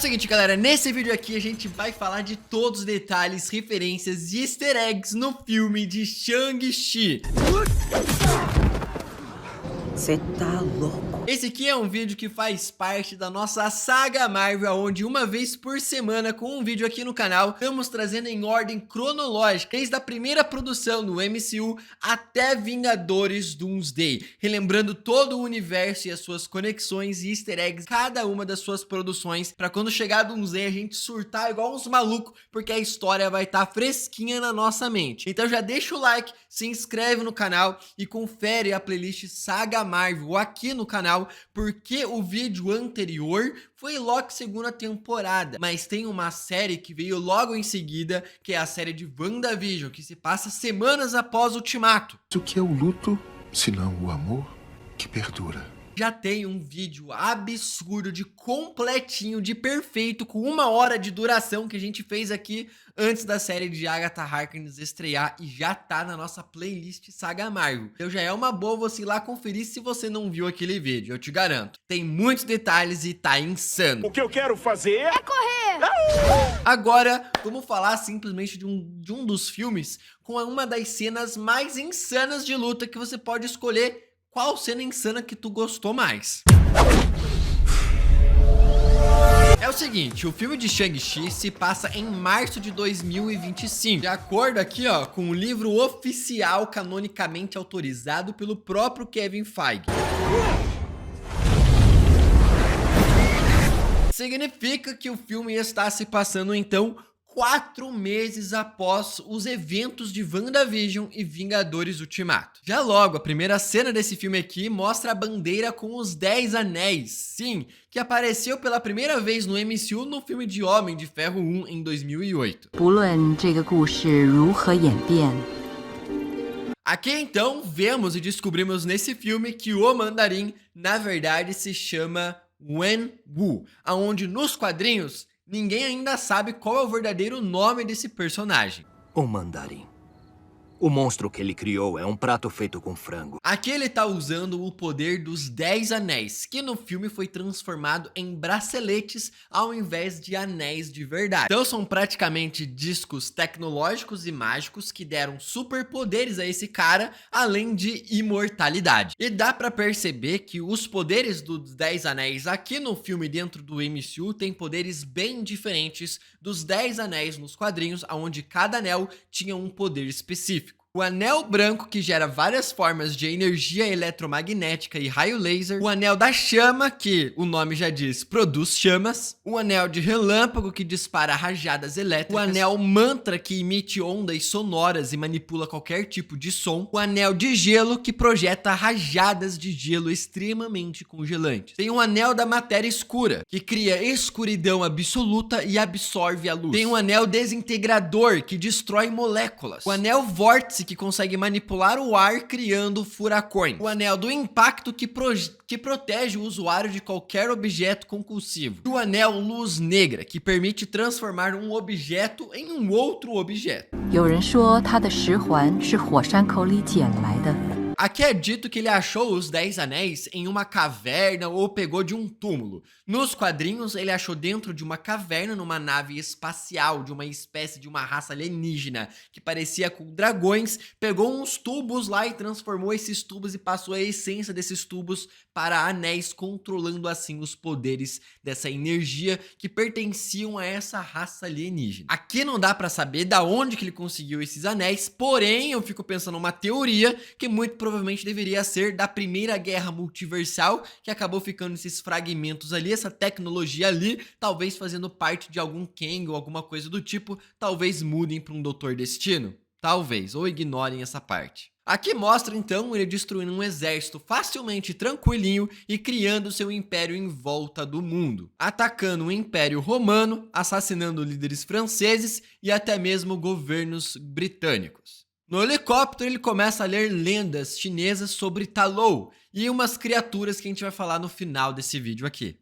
É o seguinte, galera, nesse vídeo aqui a gente vai falar de todos os detalhes, referências e easter eggs no filme de Shang-Chi. Você tá louco? Esse aqui é um vídeo que faz parte da nossa saga Marvel, onde uma vez por semana, com um vídeo aqui no canal, estamos trazendo em ordem cronológica, desde a primeira produção do MCU até Vingadores Doomsday, relembrando todo o universo e as suas conexões e easter eggs, cada uma das suas produções, pra quando chegar Doomsday a gente surtar igual uns malucos, porque a história vai estar fresquinha na nossa mente. Então já deixa o like, se inscreve no canal e confere a playlist Saga Marvel aqui no canal, porque o vídeo anterior foi Loki segunda temporada, mas tem uma série que veio logo em seguida, que é a série de WandaVision, que se passa semanas após Ultimato. O que é o luto, senão o amor que perdura? Já tem um vídeo absurdo de completinho, de perfeito, com 1 hora de duração que a gente fez aqui antes da série de Agatha Harkness estrear e já tá na nossa playlist Saga Marvel. Então já é uma boa você ir lá conferir se você não viu aquele vídeo, eu te garanto. Tem muitos detalhes e tá insano. O que eu quero fazer é correr! Agora, vamos falar simplesmente de um dos filmes com uma das cenas mais insanas de luta que você pode escolher. Qual cena insana que tu gostou mais? É o seguinte, o filme de Shang-Chi se passa em março de 2025. De acordo aqui, ó, com o livro oficial canonicamente autorizado pelo próprio Kevin Feige. Significa que o filme está se passando, então, 4 meses após os eventos de WandaVision e Vingadores Ultimato. Já logo, a primeira cena desse filme aqui mostra a bandeira com os 10 anéis, sim, que apareceu pela primeira vez no MCU no filme de Homem de Ferro 1 em 2008. Aqui então vemos e descobrimos nesse filme que o Mandarim na verdade se chama Wen-Wu, aonde nos quadrinhos ninguém ainda sabe qual é o verdadeiro nome desse personagem. O Mandarim. O monstro que ele criou é um prato feito com frango. Aqui ele tá usando o poder dos 10 anéis, que no filme foi transformado em braceletes ao invés de anéis de verdade. Então são praticamente discos tecnológicos e mágicos que deram superpoderes a esse cara, além de imortalidade. E dá pra perceber que os poderes dos 10 anéis aqui no filme dentro do MCU tem poderes bem diferentes dos 10 anéis nos quadrinhos, onde cada anel tinha um poder específico. O anel branco, que gera várias formas de energia eletromagnética e raio laser. O anel da chama, que o nome já diz, produz chamas. O anel de relâmpago, que dispara rajadas elétricas. O anel mantra, que emite ondas sonoras e manipula qualquer tipo de som. O anel de gelo, que projeta rajadas de gelo extremamente congelantes. Tem o anel da matéria escura, que cria escuridão absoluta e absorve a luz. Tem o anel desintegrador, que destrói moléculas. O anel vórtice, que consegue manipular o ar criando furacões. O anel do impacto, que protege o usuário de qualquer objeto concussivo. E o anel luz negra, que permite transformar um objeto em um outro objeto. Aqui é dito que ele achou os 10 anéis em uma caverna ou pegou de um túmulo. Nos quadrinhos, ele achou dentro de uma caverna numa nave espacial de uma espécie de uma raça alienígena que parecia com dragões, pegou uns tubos lá e transformou esses tubos e passou a essência desses tubos para anéis, controlando assim os poderes dessa energia que pertenciam a essa raça alienígena. Aqui não dá pra saber da onde que ele conseguiu esses anéis, porém eu fico pensando numa teoria que muito provavelmente deveria ser da Primeira Guerra Multiversal, que acabou ficando esses fragmentos ali, essa tecnologia ali, talvez fazendo parte de algum Kang ou alguma coisa do tipo, talvez mudem para um Doutor Destino. Talvez, ou ignorem essa parte. Aqui mostra então ele destruindo um exército facilmente tranquilinho e criando seu império em volta do mundo, atacando o Império Romano, assassinando líderes franceses e até mesmo governos britânicos. No helicóptero ele começa a ler lendas chinesas sobre Ta Lo e umas criaturas que a gente vai falar no final desse vídeo aqui.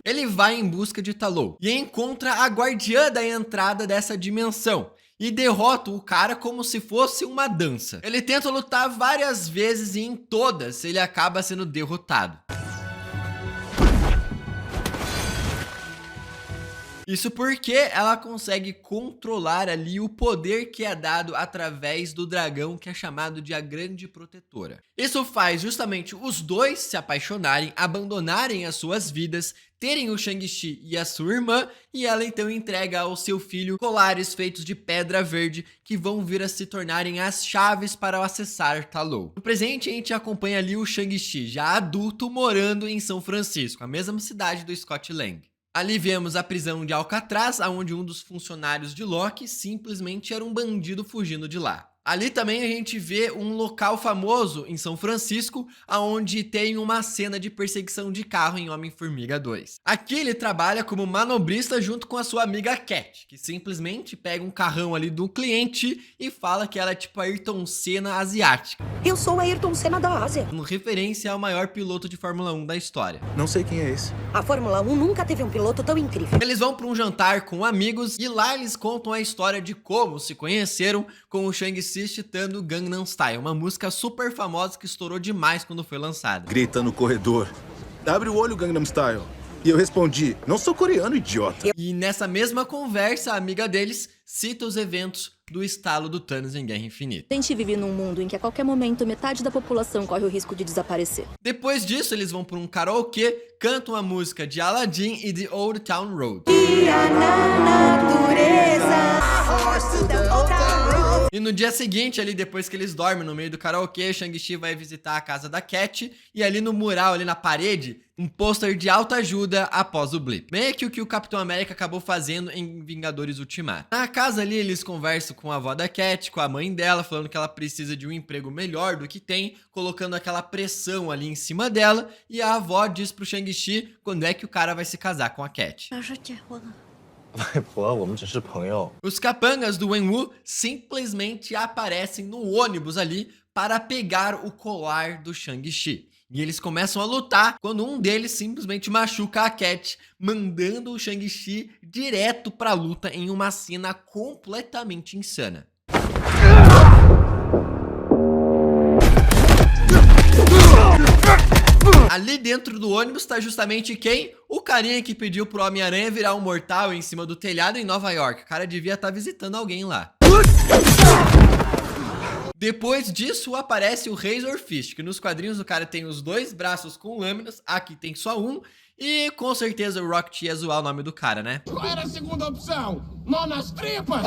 Ele vai em busca de Ta Lo e encontra a guardiã da entrada dessa dimensão. e derrota o cara como se fosse uma dança. Ele tenta lutar várias vezes e em todas ele acaba sendo derrotado. Isso porque ela consegue controlar ali o poder que é dado através do dragão, que é chamado de a Grande Protetora. Isso faz justamente os dois se apaixonarem, abandonarem as suas vidas, terem o Shang-Chi e a sua irmã, e ela então entrega ao seu filho colares feitos de pedra verde que vão vir a se tornarem as chaves para acessar Ta Lo. No presente a gente acompanha ali o Shang-Chi já adulto morando em São Francisco, a mesma cidade do Scott Lang. Ali vemos a prisão de Alcatraz, onde um dos funcionários de Loki simplesmente era um bandido fugindo de lá. Ali também a gente vê um local famoso em São Francisco, onde tem uma cena de perseguição de carro em Homem-Formiga 2. Aqui ele trabalha como manobrista junto com a sua amiga Cat, que simplesmente pega um carrão ali do cliente e fala que ela é tipo a Ayrton Senna asiática. Eu sou a Ayrton Senna da Ásia. Uma referência ao maior piloto de Fórmula 1 da história. Não sei quem é esse. A Fórmula 1 nunca teve um piloto tão incrível. Eles vão para um jantar com amigos e lá eles contam a história de como se conheceram, com o Shang-Chi citando Gangnam Style, uma música super famosa que estourou demais quando foi lançada. Grita no corredor. Abre o olho, Gangnam Style. E eu respondi, não sou coreano, idiota. E nessa mesma conversa, a amiga deles cita os eventos do estalo do Thanos em Guerra Infinita. A gente vive num mundo em que a qualquer momento metade da população corre o risco de desaparecer. Depois disso, eles vão para um karaokê, cantam a música de Aladdin e The Old Town Road. E no dia seguinte, ali depois que eles dormem no meio do karaokê, Shang-Chi vai visitar a casa da Cat e ali no mural, ali na parede, um pôster de autoajuda após o blip. Meio que o que o Capitão América acabou fazendo em Vingadores Ultimato. Na casa ali, eles conversam com a avó da Cat, com a mãe dela, falando que ela precisa de um emprego melhor do que tem, colocando aquela pressão ali em cima dela, e a avó diz pro Shang-Chi quando é que o cara vai se casar com a Cat. Os capangas do Wenwu simplesmente aparecem no ônibus ali para pegar o colar do Shang-Chi. E eles começam a lutar quando um deles simplesmente machuca a Cat, mandando o Shang-Chi direto pra luta em uma cena completamente insana. Ali dentro do ônibus tá justamente quem? O carinha que pediu pro Homem-Aranha virar um mortal em cima do telhado em Nova York. O cara devia estar visitando alguém lá. Depois disso aparece o Razor Fist, que nos quadrinhos o cara tem os dois braços com lâminas, aqui tem só um, e com certeza o Rocket ia zoar o nome do cara, né? Qual era a segunda opção? Nó nas tripas?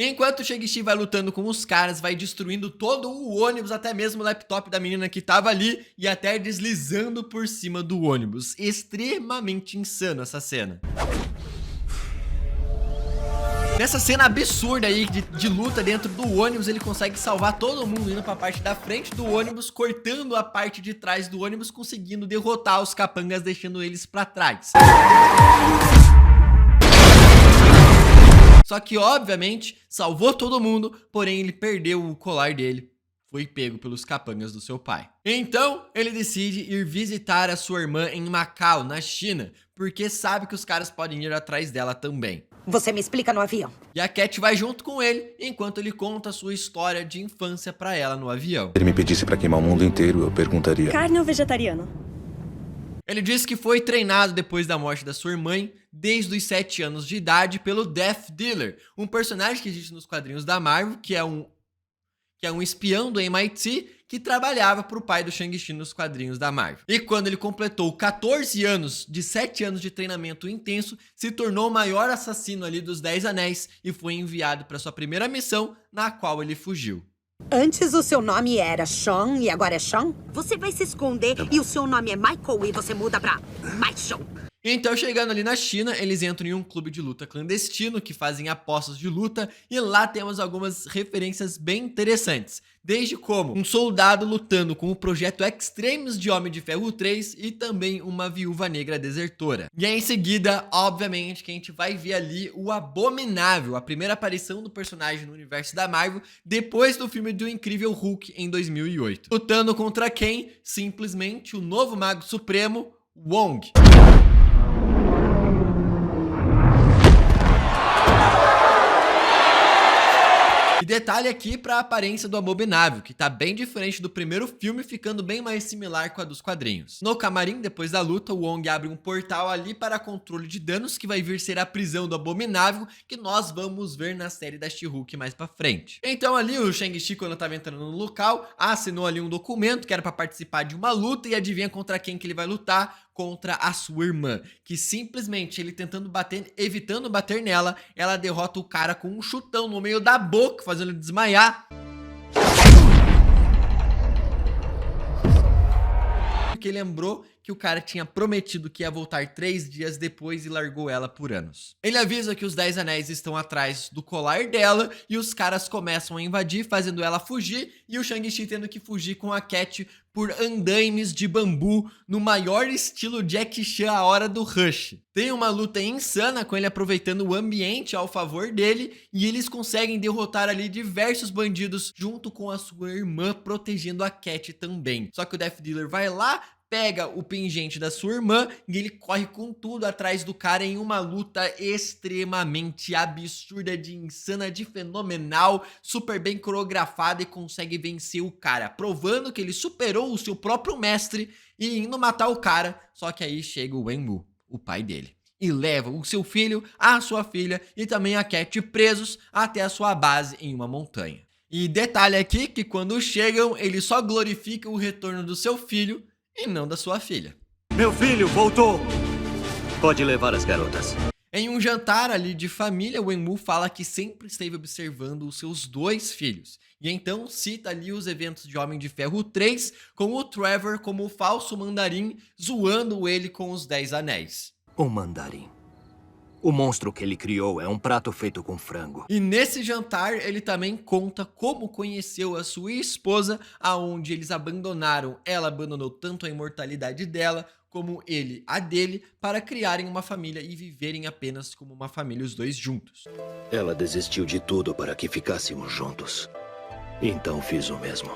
Enquanto o Shang-Chi vai lutando com os caras, vai destruindo todo o ônibus, até mesmo o laptop da menina que tava ali, e até deslizando por cima do ônibus. Extremamente insano essa cena. Nessa cena absurda aí de luta dentro do ônibus, ele consegue salvar todo mundo indo pra parte da frente do ônibus, cortando a parte de trás do ônibus, conseguindo derrotar os capangas, deixando eles pra trás. Só que, obviamente, salvou todo mundo, porém ele perdeu o colar dele. Foi pego pelos capangas do seu pai. Então, ele decide ir visitar a sua irmã em Macau, na China, porque sabe que os caras podem ir atrás dela também. Você me explica no avião. E a Cat vai junto com ele, enquanto ele conta a sua história de infância pra ela no avião. Se ele me pedisse pra queimar o mundo inteiro, eu perguntaria... Carne ou vegetariano? Ele disse que foi treinado depois da morte da sua mãe, desde os 7 anos de idade, pelo Death Dealer, um personagem que existe nos quadrinhos da Marvel, que é um espião do MIT que trabalhava para o pai do Shang-Chi nos quadrinhos da Marvel. E quando ele completou 14 anos de 7 anos de treinamento intenso, se tornou o maior assassino ali dos 10 Anéis e foi enviado para sua primeira missão, na qual ele fugiu. Antes o seu nome era Sean e agora é Sean? Você vai se esconder e o seu nome é Michael e você muda pra Michael. Então, chegando ali na China, eles entram em um clube de luta clandestino que fazem apostas de luta e lá temos algumas referências bem interessantes. Desde como um soldado lutando com o projeto Extremes de Homem de Ferro 3 e também uma viúva negra desertora. E aí, em seguida, obviamente, que a gente vai ver ali o Abominável, a primeira aparição do personagem no universo da Marvel depois do filme do Incrível Hulk em 2008. Lutando contra quem? Simplesmente o novo Mago Supremo, Wong. detalhe aqui para a aparência do Abominável, que tá bem diferente do primeiro filme, ficando bem mais similar com a dos quadrinhos. No camarim, depois da luta, o Wong abre um portal ali para controle de danos, que vai vir ser a prisão do Abominável, que nós vamos ver na série da She-Hulk mais pra frente. Então ali o Shang-Chi, quando tava entrando no local, assinou ali um documento que era para participar de uma luta, e adivinha contra quem que ele vai lutar? Contra a sua irmã, que simplesmente ele tentando bater, evitando bater nela, ela derrota o cara com um chutão no meio da boca, fazendo ele desmaiar. Porque lembrou que o cara tinha prometido que ia voltar 3 dias depois e largou ela por anos. Ele avisa que os 10 anéis estão atrás do colar dela e os caras começam a invadir, fazendo ela fugir, e o Shang-Chi tendo que fugir com a Cat por andaimes de bambu no maior estilo Jackie Chan a hora do Rush. Tem uma luta insana com ele aproveitando o ambiente ao favor dele, e eles conseguem derrotar ali diversos bandidos junto com a sua irmã, protegendo a Cat também. Só que o Death Dealer vai lá, pega o pingente da sua irmã e ele corre com tudo atrás do cara em uma luta extremamente absurda, de insana, de fenomenal, super bem coreografada, e consegue vencer o cara, provando que ele superou o seu próprio mestre e indo matar o cara. Só que aí chega o Wenwu, o pai dele, e leva o seu filho, a sua filha e também a Cat presos até a sua base em uma montanha. E detalhe aqui que quando chegam, ele só glorifica o retorno do seu filho e não da sua filha. Meu filho voltou! Pode levar as garotas. Em um jantar ali de família, o Wenwu fala que sempre esteve observando os seus 2 filhos. E então cita ali os eventos de Homem de Ferro 3, com o Trevor como o falso mandarim, zoando ele com os 10 anéis. O mandarim. O monstro que ele criou é um prato feito com frango. E nesse jantar, ele também conta como conheceu a sua esposa, aonde eles abandonaram. Ela abandonou tanto a imortalidade dela, como ele a dele, para criarem uma família e viverem apenas como uma família, os 2 juntos. Ela desistiu de tudo para que ficássemos juntos. Então fiz o mesmo.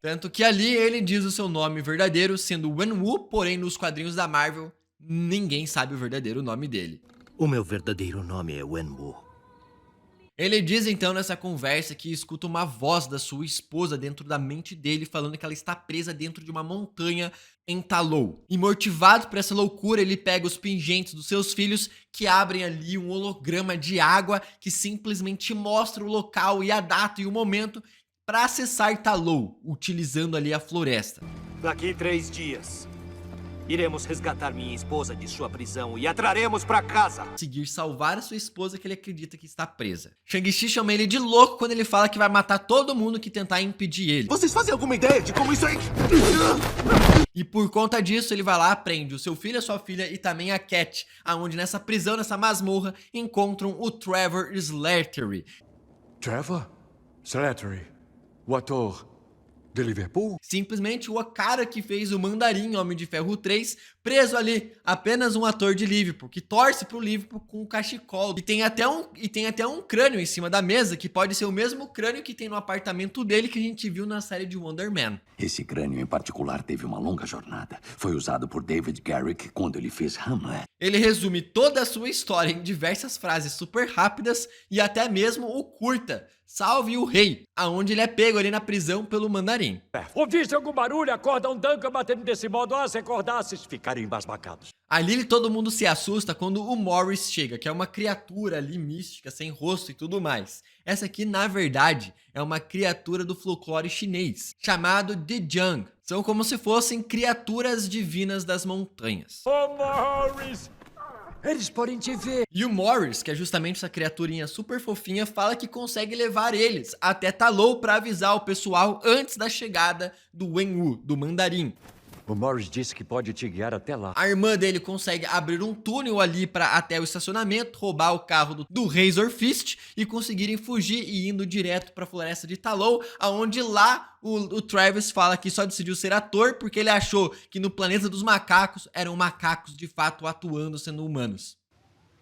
Tanto que ali ele diz o seu nome verdadeiro, sendo Wenwu, porém nos quadrinhos da Marvel, ninguém sabe o verdadeiro nome dele. O meu verdadeiro nome é Wenwu. Ele diz então nessa conversa que escuta uma voz da sua esposa dentro da mente dele, falando que ela está presa dentro de uma montanha em Talou. E motivado por essa loucura, ele pega os pingentes dos seus filhos, que abrem ali um holograma de água que simplesmente mostra o local e a data e o momento para acessar Talou, utilizando ali a floresta. Daqui 3 dias, iremos resgatar minha esposa de sua prisão e a traremos pra casa. Conseguir salvar a sua esposa, que ele acredita que está presa. Shang-Chi chama ele de louco quando ele fala que vai matar todo mundo que tentar impedir ele. Vocês fazem alguma ideia de como isso aí... E por conta disso, ele vai lá, prende o seu filho, a sua filha e também a Cat, aonde nessa prisão, nessa masmorra, encontram o Trevor Slattery. Trevor Slattery, o ator de Liverpool? Simplesmente o cara que fez o Mandarim, Homem de Ferro 3, preso ali, apenas um ator de Liverpool, que torce pro Liverpool com um cachecol. E tem até um crânio em cima da mesa, que pode ser o mesmo crânio que tem no apartamento dele, que a gente viu na série de Wonder Man. Esse crânio em particular teve uma longa jornada. Foi usado por David Garrick quando ele fez Hamlet. Ele resume toda a sua história em diversas frases super rápidas e até mesmo o curta, Salve o Rei, aonde ele é pego ali na prisão pelo Mandarim. Ouviste algum barulho? Acorda um Duncan batendo desse modo. Se acordasses, ficarem embasbacados. Ali todo mundo se assusta quando o Morris chega, que é uma criatura ali mística, sem rosto e tudo mais. Essa aqui, na verdade, é uma criatura do folclore chinês, chamado Dijang. São como se fossem criaturas divinas das montanhas. Oh, Morris! Eles podem te ver. E o Morris, que é justamente essa criaturinha super fofinha, fala que consegue levar eles até Talou para avisar o pessoal antes da chegada do Wenwu, do Mandarim. O Morris disse que pode te guiar até lá. A irmã dele consegue abrir um túnel ali para até o estacionamento, roubar o carro do Razor Fist e conseguirem fugir e indo direto para a floresta de Talou, aonde lá o Travis fala que só decidiu ser ator porque ele achou que no planeta dos macacos eram macacos de fato atuando sendo humanos.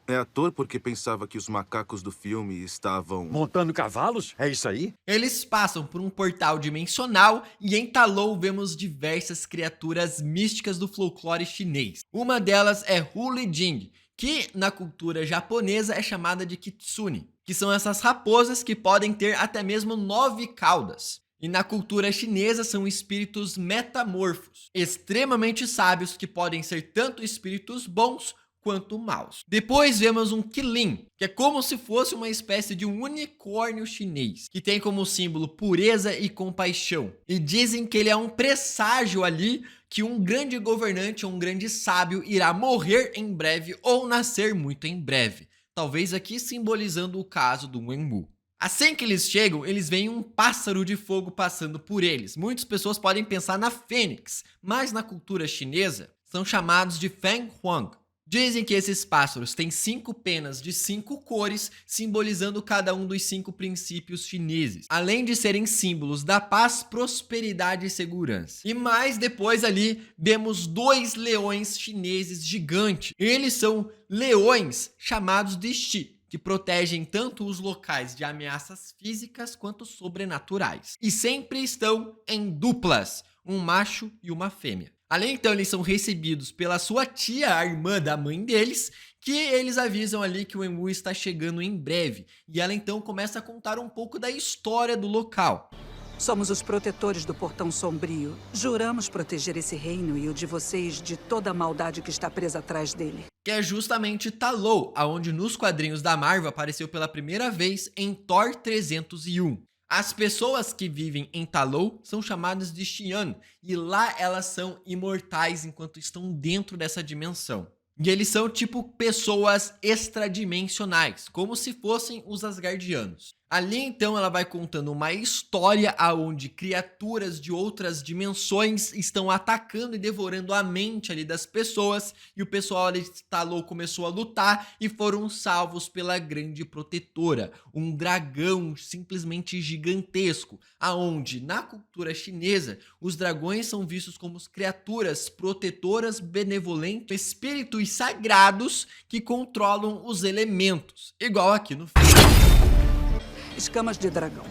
É ator porque pensava que os macacos do filme estavam... Montando cavalos? É isso aí? Eles passam por um portal dimensional e em Talou vemos diversas criaturas místicas do folclore chinês. Uma delas é Hu Li Jing, que na cultura japonesa é chamada de kitsune, que são essas raposas que podem ter até mesmo 9 caudas. E na cultura chinesa são espíritos metamorfos, extremamente sábios que podem ser tanto espíritos bons quanto maus. Depois vemos um Qilin, que é como se fosse uma espécie de um unicórnio chinês, que tem como símbolo pureza e compaixão. E dizem que ele é um presságio ali que um grande governante ou um grande sábio irá morrer em breve ou nascer muito em breve. Talvez aqui simbolizando o caso do Wenwu. Assim que eles chegam, eles veem um pássaro de fogo passando por eles. Muitas pessoas podem pensar na fênix, mas na cultura chinesa são chamados de Feng Huang. Dizem que esses pássaros têm 5 penas de 5 cores, simbolizando cada um dos 5 princípios chineses, além de serem símbolos da paz, prosperidade e segurança. E mais depois ali, vemos 2 leões chineses gigantes. Eles são leões chamados de Shi, que protegem tanto os locais de ameaças físicas quanto sobrenaturais. E sempre estão em duplas, um macho e uma fêmea. Além então, eles são recebidos pela sua tia, a irmã da mãe deles, que eles avisam ali que o Wenwu está chegando em breve. E ela então começa a contar um pouco da história do local. Somos os protetores do Portão Sombrio. Juramos proteger esse reino e o de vocês de toda a maldade que está presa atrás dele. Que é justamente Ta Lo, aonde nos quadrinhos da Marvel apareceu pela primeira vez em Thor 301. As pessoas que vivem em Ta Lo são chamadas de Xian, e lá elas são imortais enquanto estão dentro dessa dimensão. E eles são tipo pessoas extradimensionais, como se fossem os Asgardianos. Ali então ela vai contando uma história aonde criaturas de outras dimensões estão atacando e devorando a mente ali das pessoas, e o pessoal ali de Ta Lo começou a lutar e foram salvos pela grande protetora, um dragão simplesmente gigantesco, aonde na cultura chinesa os dragões são vistos como criaturas protetoras, benevolentes, espíritos sagrados que controlam os elementos, igual aqui no filme. Escamas de dragão.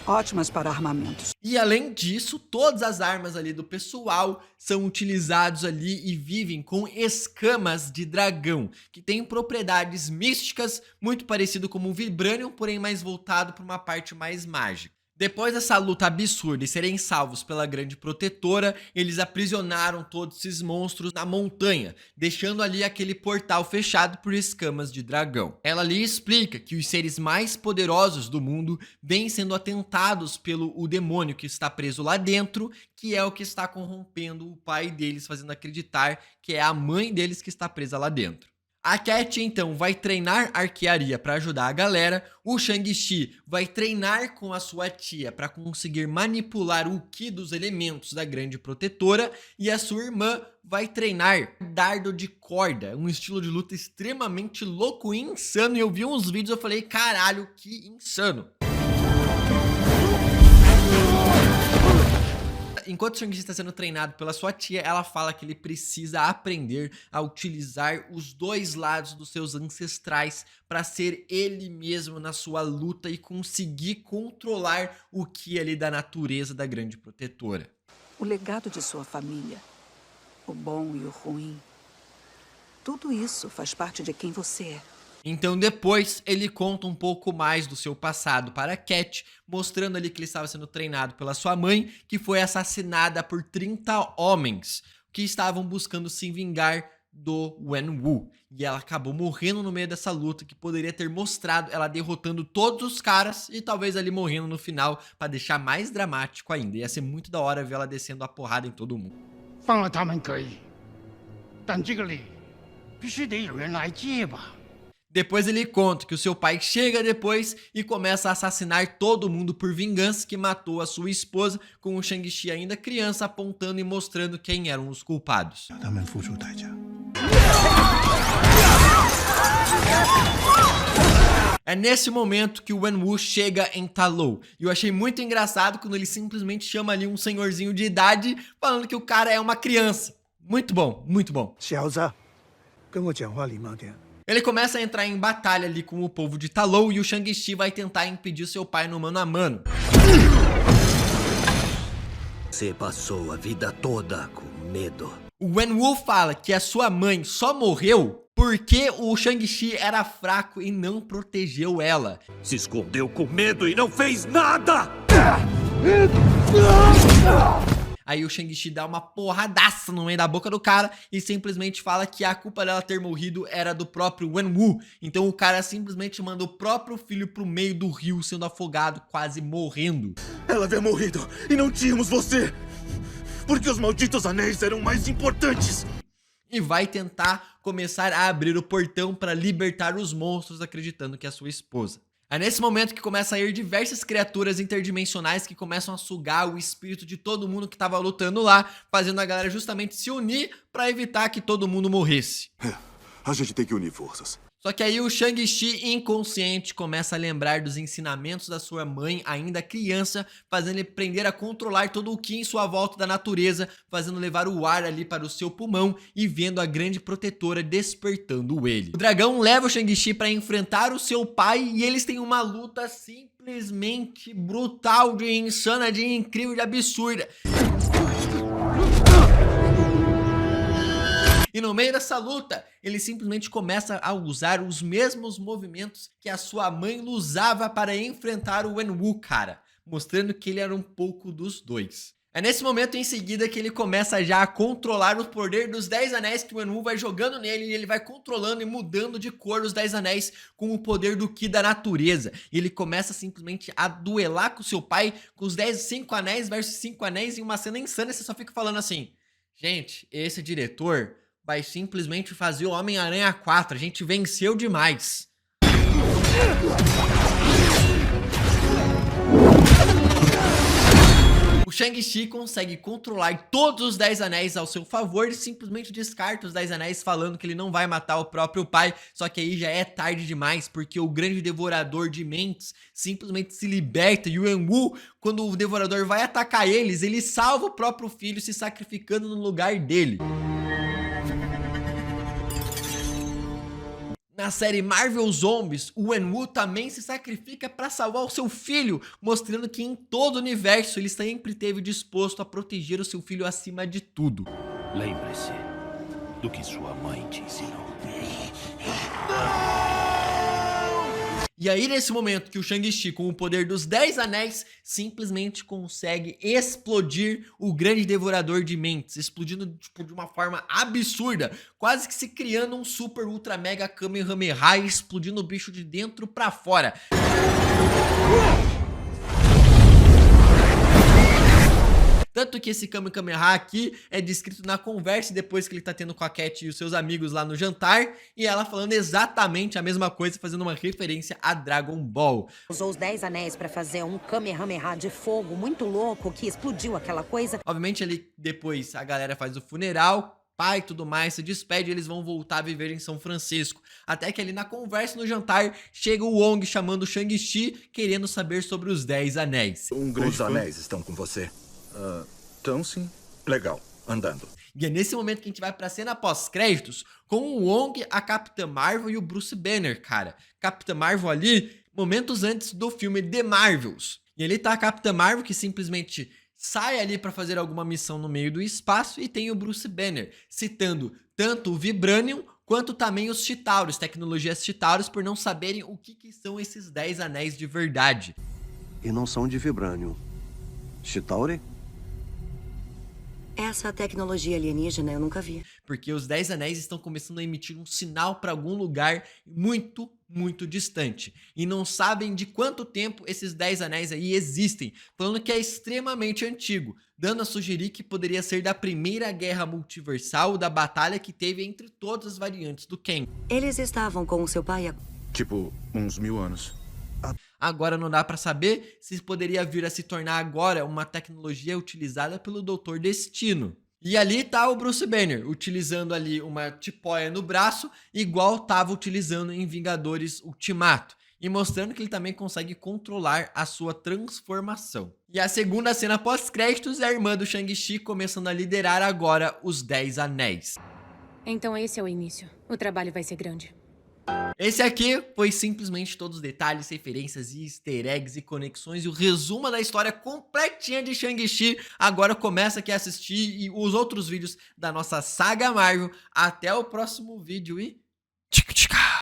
Ótimas para armamentos. E além disso, todas as armas ali do pessoal são utilizados ali e vivem com escamas de dragão, que tem propriedades místicas, muito parecido com o Vibranium, porém mais voltado para uma parte mais mágica. Depois dessa luta absurda e serem salvos pela grande protetora, eles aprisionaram todos esses monstros na montanha, deixando ali aquele portal fechado por escamas de dragão. Ela ali explica que os seres mais poderosos do mundo vêm sendo atentados pelo demônio que está preso lá dentro, que é o que está corrompendo o pai deles, fazendo acreditar que é a mãe deles que está presa lá dentro. A Cat então vai treinar arquearia para ajudar a galera, o Shang-Chi vai treinar com a sua tia para conseguir manipular o Ki dos elementos da grande protetora, e a sua irmã vai treinar dardo de corda, um estilo de luta extremamente louco e insano, e eu vi uns vídeos e eu falei, caralho, que insano. Enquanto o Shang-Chi está sendo treinado pela sua tia, ela fala que ele precisa aprender a utilizar os 2 lados dos seus ancestrais para ser ele mesmo na sua luta e conseguir controlar o Ki ali da natureza da grande protetora. O legado de sua família, o bom e o ruim, tudo isso faz parte de quem você é. Então depois ele conta um pouco mais do seu passado para Cat, mostrando ali que ele estava sendo treinado pela sua mãe, que foi assassinada por 30 homens que estavam buscando se vingar do Wenwu. E ela acabou morrendo no meio dessa luta, que poderia ter mostrado ela derrotando todos os caras e talvez ali morrendo no final para deixar mais dramático ainda. Ia ser muito da hora ver ela descendo a porrada em todo mundo. Depois ele conta que o seu pai chega depois e começa a assassinar todo mundo por vingança, que matou a sua esposa, com o Shang-Chi ainda criança apontando e mostrando quem eram os culpados. É nesse momento que o Wenwu chega em Ta Lo, e eu achei muito engraçado quando ele simplesmente chama ali um senhorzinho de idade, falando que o cara é uma criança. Muito bom, muito bom. Ele começa a entrar em batalha ali com o povo de Ta Lo, e o Shang-Chi vai tentar impedir seu pai no mano a mano. Você passou a vida toda com medo. O Wenwu fala que a sua mãe só morreu Porque o Shang-Chi era fraco e não protegeu ela. Se escondeu com medo e não fez nada! Aí o Shang-Chi dá uma porradaça no meio da boca do cara e simplesmente fala que a culpa dela ter morrido era do próprio Wenwu. Então o cara simplesmente manda o próprio filho pro meio do rio sendo afogado, quase morrendo. Ela havia morrido e não tínhamos você! Porque os malditos anéis eram mais importantes! E vai tentar começar a abrir o portão para libertar os monstros, acreditando que é a sua esposa. É nesse momento que começa a ir diversas criaturas interdimensionais que começam a sugar o espírito de todo mundo que tava lutando lá, fazendo a galera justamente se unir para evitar que todo mundo morresse. A gente tem que unir forças. Só que aí o Shang-Chi inconsciente começa a lembrar dos ensinamentos da sua mãe ainda criança, fazendo ele aprender a controlar todo o ki em sua volta da natureza, fazendo levar o ar ali para o seu pulmão e vendo a grande protetora despertando ele. O dragão leva o Shang-Chi para enfrentar o seu pai e eles têm uma luta simplesmente brutal, de insana, de incrível, de absurda. E no meio dessa luta, ele simplesmente começa a usar os mesmos movimentos que a sua mãe usava para enfrentar o Wenwu, cara, mostrando que ele era um pouco dos dois. É nesse momento em seguida que ele começa já a controlar o poder dos 10 anéis, que o Wenwu vai jogando nele e ele vai controlando e mudando de cor os 10 anéis com o poder do ki da natureza. E ele começa simplesmente a duelar com seu pai com os 5 anéis versus 5 anéis em uma cena insana. E você só fica falando assim, gente, esse diretor vai simplesmente fazer o Homem-Aranha 4. A gente venceu demais. O Shang-Chi consegue controlar todos os 10 anéis ao seu favor e simplesmente descarta os 10 anéis falando que ele não vai matar o próprio pai. Só que aí já é tarde demais, porque o grande devorador de mentes simplesmente se liberta e o Wenwu, quando o devorador vai atacar eles, ele salva o próprio filho se sacrificando no lugar dele. Na série Marvel Zombies, o Wenwu também se sacrifica para salvar o seu filho, mostrando que em todo o universo ele sempre esteve disposto a proteger o seu filho acima de tudo. Lembre-se do que sua mãe te ensinou. E aí nesse momento que o Shang-Chi, com o poder dos 10 anéis, simplesmente consegue explodir o grande devorador de mentes, explodindo tipo, de uma forma absurda, quase que se criando um super ultra mega Kamehameha, explodindo o bicho de dentro pra fora. Tanto que esse Kamehameha aqui é descrito na conversa depois que ele tá tendo com a Cat e os seus amigos lá no jantar, e ela falando exatamente a mesma coisa, fazendo uma referência a Dragon Ball. Usou os 10 anéis pra fazer um Kamehameha de fogo muito louco que explodiu aquela coisa. Obviamente ali depois a galera faz o funeral, pai e tudo mais, se despede e eles vão voltar a viver em São Francisco. Até que ali na conversa no jantar, chega o Wong chamando o Shang-Chi, querendo saber sobre os 10 anéis. Os anéis estão com você? Então sim. Legal. Andando. E é nesse momento que a gente vai pra cena pós-créditos com o Wong, a Capitã Marvel e o Bruce Banner, cara. Capitã Marvel ali, momentos antes do filme The Marvels. E ali tá a Capitã Marvel que simplesmente sai ali pra fazer alguma missão no meio do espaço e tem o Bruce Banner citando tanto o Vibranium quanto também os Chitauros, tecnologias Chitauros, por não saberem o que são esses 10 anéis de verdade. E não são de Vibranium. Chitauri? Essa tecnologia alienígena eu nunca vi. Porque os 10 anéis estão começando a emitir um sinal para algum lugar muito, muito distante. E não sabem de quanto tempo esses 10 anéis aí existem. Falando que é extremamente antigo. Dando a sugerir que poderia ser da primeira guerra multiversal, da batalha que teve entre todas as variantes do Kang. Eles estavam com o seu pai há... Tipo, uns 1000 anos. Agora não dá pra saber se poderia vir a se tornar agora uma tecnologia utilizada pelo Doutor Destino. E ali tá o Bruce Banner, utilizando ali uma tipóia no braço, igual tava utilizando em Vingadores Ultimato. E mostrando que ele também consegue controlar a sua transformação. E a segunda cena pós-créditos é a irmã do Shang-Chi começando a liderar agora os 10 anéis. Então esse é o início. O trabalho vai ser grande. Esse aqui foi simplesmente todos os detalhes, referências, easter eggs e conexões e o resumo da história completinha de Shang-Chi. Agora começa aqui a assistir os outros vídeos da nossa saga Marvel. Até o próximo vídeo e Tica, tica.